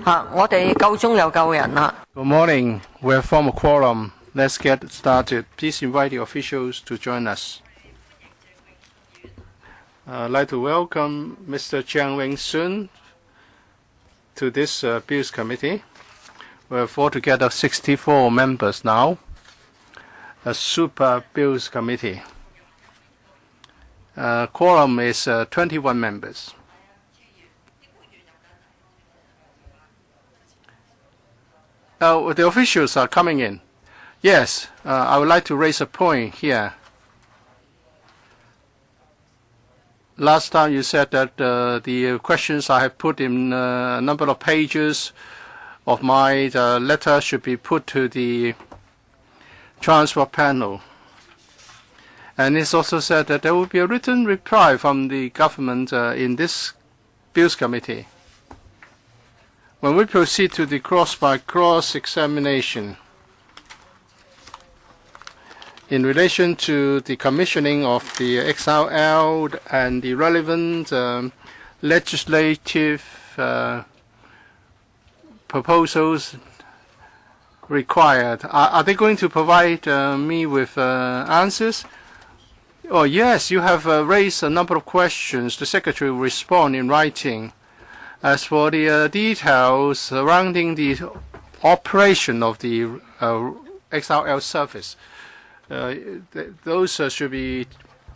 我哋夠鐘又夠人啦。Good morning. We have formed a quorum. Let's get started. Please invite the officials to join us. I'd like to welcome Mr. Jiang Wing-sun to this Bills Committee. We have altogether 64 members now, a super Bills Committee. Quorum is 21 members. The officials are coming in. Yes, I would like to raise a point here. Last time you said that the questions I have put in a number of pages of my letter should be put to the transport panel. And it's also said that there will be a written reply from the government in this Bills Committee. When we proceed to the cross-by-cross examination in relation to the commissioning of the XRL and the relevant legislative proposals required, are they going to provide me with answers? Oh, yes, you have raised a number of questions. The Secretary will respond in writing. As for the details surrounding the operation of the XRL service, those should be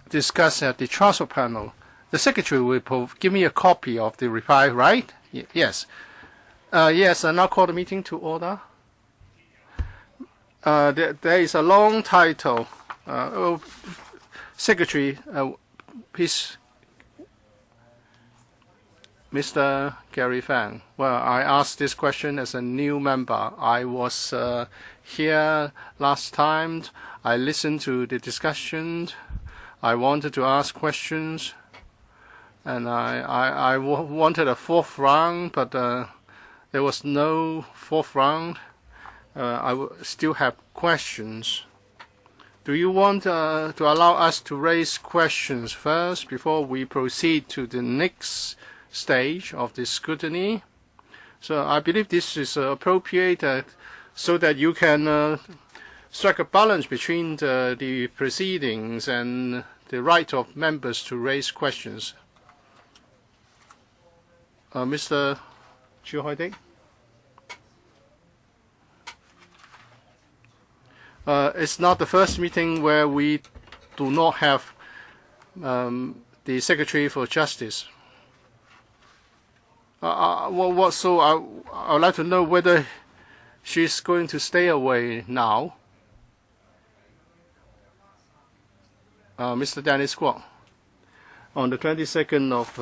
discussed at the transport panel. The Secretary will give me a copy of the reply, right? Yes. Yes, I now call the meeting to order. There is a long title. Secretary, please. Mr. Gary Fang. Well, I asked this question as a new member. I was here last time. I listened to the discussion. I wanted to ask questions. And I wanted a fourth round, but there was no fourth round. I still have questions. Do you want to allow us to raise questions first before we proceed to the next stage of the scrutiny? So I believe this is appropriate so that you can strike a balance between the proceedings and the right of members to raise questions. Mr. Chiu Hoi-ding. It's not the first meeting where we do not have the Secretary for Justice. So I would like to know whether she's going to stay away now. Mr. Dennis Kwok. On the 22nd of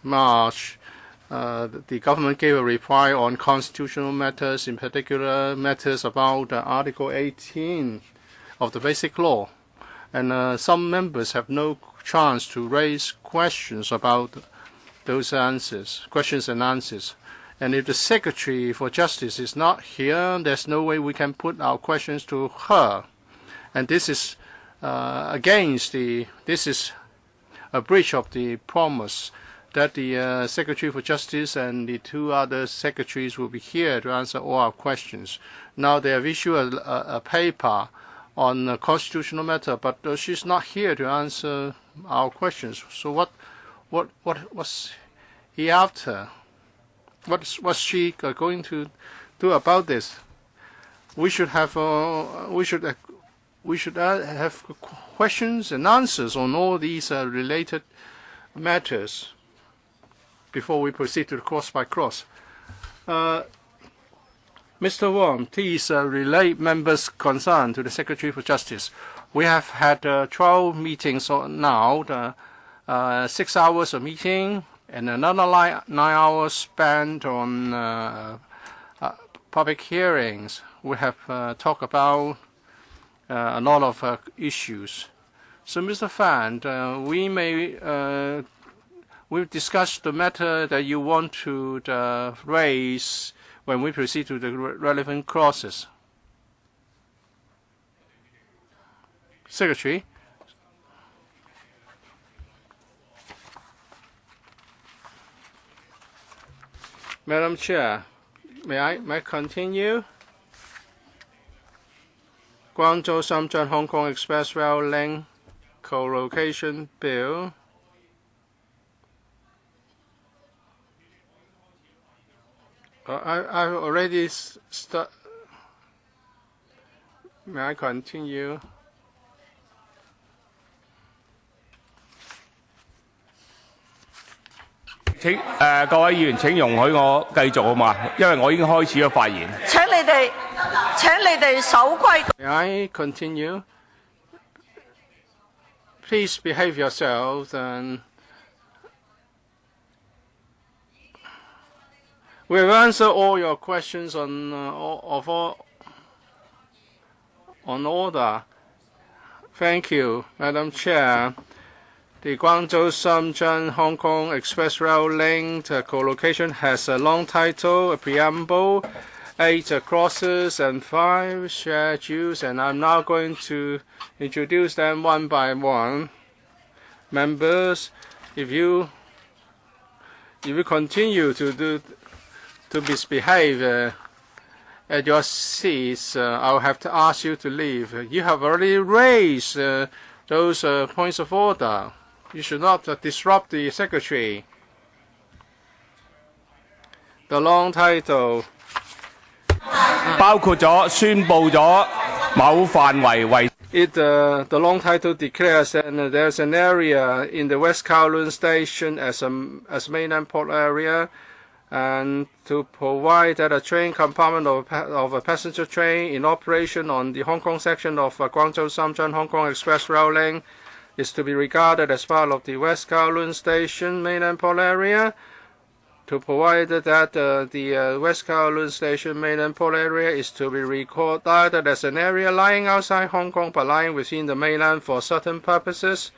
March, the government gave a reply on constitutional matters, in particular matters about Article 18 of the Basic Law. And some members have no chance to raise questions about those questions and answers. And if the Secretary for Justice is not here, there's no way we can put our questions to her. And this is this is a breach of the promise that the Secretary for Justice and the two other secretaries will be here to answer all our questions. Now they have issued a paper on a constitutional matter, but she's not here to answer our questions. So what was he after? What's she going to do about this? We should have have questions and answers on all these related matters before we proceed to the cross-by-cross. Mr. Wong, please relay members' concern to the Secretary for Justice. We have had 12 meetings now, 6 hours of meeting, and another 9 hours spent on public hearings. We have talked about a lot of issues. So, Mr. Fan, we've discussed the matter that you want to raise when we proceed to the relevant clauses. Secretary. Madam Chair, May I continue? Guangzhou-Shenzhen-Hong Kong Express Rail Link Co-location Bill. I've already started. May I continue? 各位議員請容許我繼續好嘛？因為我已經開始咗發言。請你哋守規。May I continue? Please behave yourselves and we have answered all your questions on order. Thank you, Madam Chair. The Guangzhou-Shenzhen-Hong Kong Express Rail Link co-location has a long title, a preamble, 8 clauses and 5 schedules, and I'm now going to introduce them one by one. Members, if you continue to misbehave at your seats, I'll have to ask you to leave. You have already raised those points of order. You should not disrupt the secretary. The long title 包括咗宣佈咗某範圍為 the long title declares that there's an area in the West Kowloon Station as mainland port area, and to provide that a train compartment of a passenger train in operation on the Hong Kong section of Guangzhou-Shenzhen-Hong Kong Express Rail Link is to be regarded as part of the West Kowloon Station mainland port area. To provide that the West Kowloon Station mainland port area is to be recorded as an area lying outside Hong Kong but lying within the mainland for certain purposes,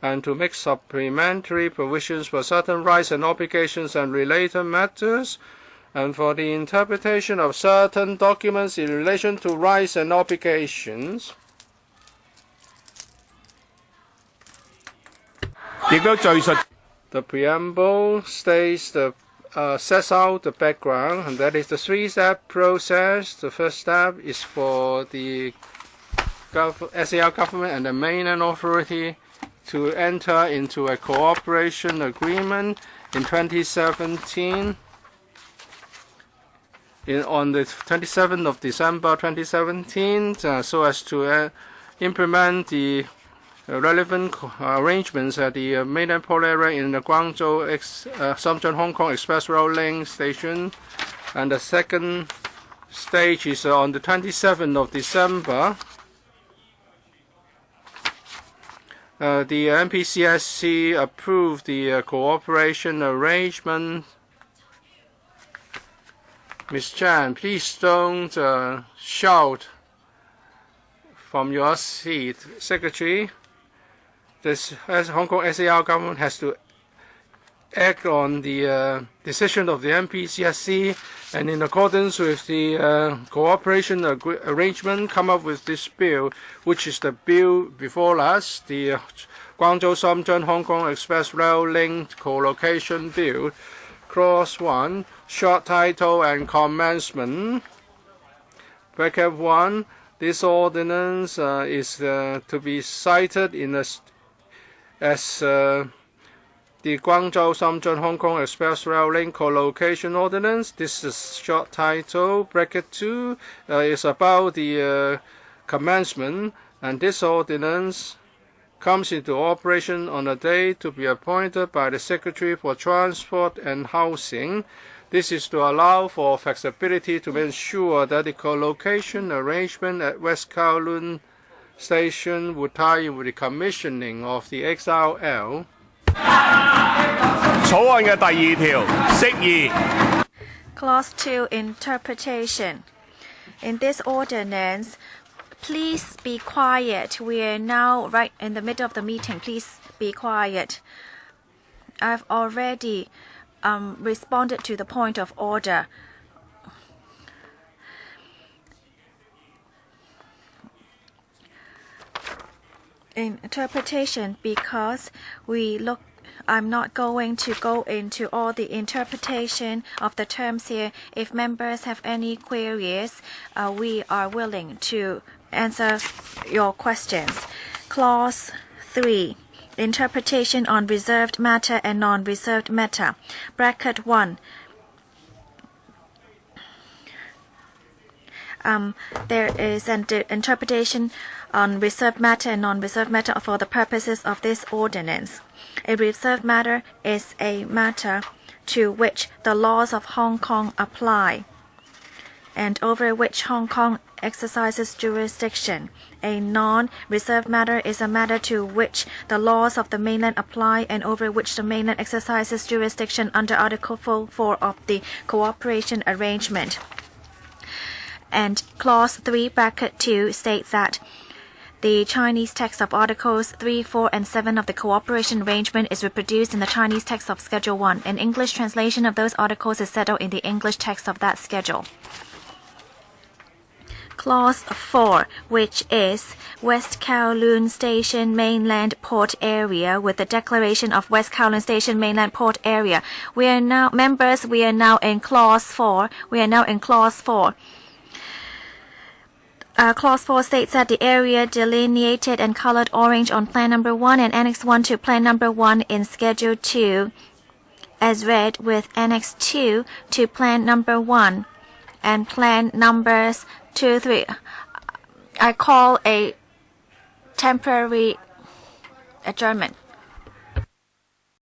and to make supplementary provisions for certain rights and obligations and related matters, and for the interpretation of certain documents in relation to rights and obligations. 亦都敘述 The preamble states sets out the background, and that is the 3-step process. The first step is for the SAR government and the mainland authority to enter into a cooperation agreement in 2017. On the 27th of December 2017, so as to implement the relevant arrangements at the mainland port area in the Guangzhou-Shenzhen-Hong Kong Express Rail Link station. And the second stage is on the 27th of December. The MPCSC approved the cooperation arrangement. Ms. Chan, please don't shout from your seat. Secretary, as Hong Kong SAR government has to act on the decision of the MPCSC, and in accordance with the cooperation arrangement, come up with this bill, which is the bill before us, the Guangzhou-Shenzhen-Hong Kong Express Rail Link Co-location Bill. Clause 1, short title and commencement. Bracket 1, this ordinance is to be cited as the Guangzhou-Shenzhen-Hong Kong Express Rail Link Co-location Ordinance. This is short title. Bracket 2 is about the commencement, and this ordinance comes into operation on a date to be appointed by the Secretary for Transport and Housing. This is to allow for flexibility to ensure that the co-location arrangement at West Kowloon Station would tie in with the commissioning of the XRL. 草案嘅第2條釋義 Clause 2 Interpretation. In this ordinance, please be quiet. We are now right in the middle of the meeting. Please be quiet. I've already responded to the point of order. Interpretation, because we look I'm not going to go into all the interpretation of the terms here. If members have any queries, we are willing to answer your questions. Clause 3. Interpretation on reserved matter and non-reserved matter. Bracket 1. There is an interpretation on reserved matter and non-reserved matter for the purposes of this ordinance. A reserved matter is a matter to which the laws of Hong Kong apply and over which Hong Kong exercises jurisdiction. A non-reserved matter is a matter to which the laws of the mainland apply and over which the mainland exercises jurisdiction under Article 4 of the Cooperation Arrangement. And Clause 3, Bracket 2 states that the Chinese text of Articles 3, 4, and 7 of the Cooperation Arrangement is reproduced in the Chinese text of Schedule 1. An English translation of those articles is settled in the English text of that schedule. Clause 4, which is West Kowloon Station Mainland Port Area with the declaration of West Kowloon Station Mainland Port Area. We are now in Clause 4. Clause 4 states that the area delineated and colored orange on Plan Number 1 and Annex 1 to Plan Number 1 in Schedule 2 as read with Annex 2 to Plan Number 1 and Plan Numbers 2, 3. I call a temporary adjournment.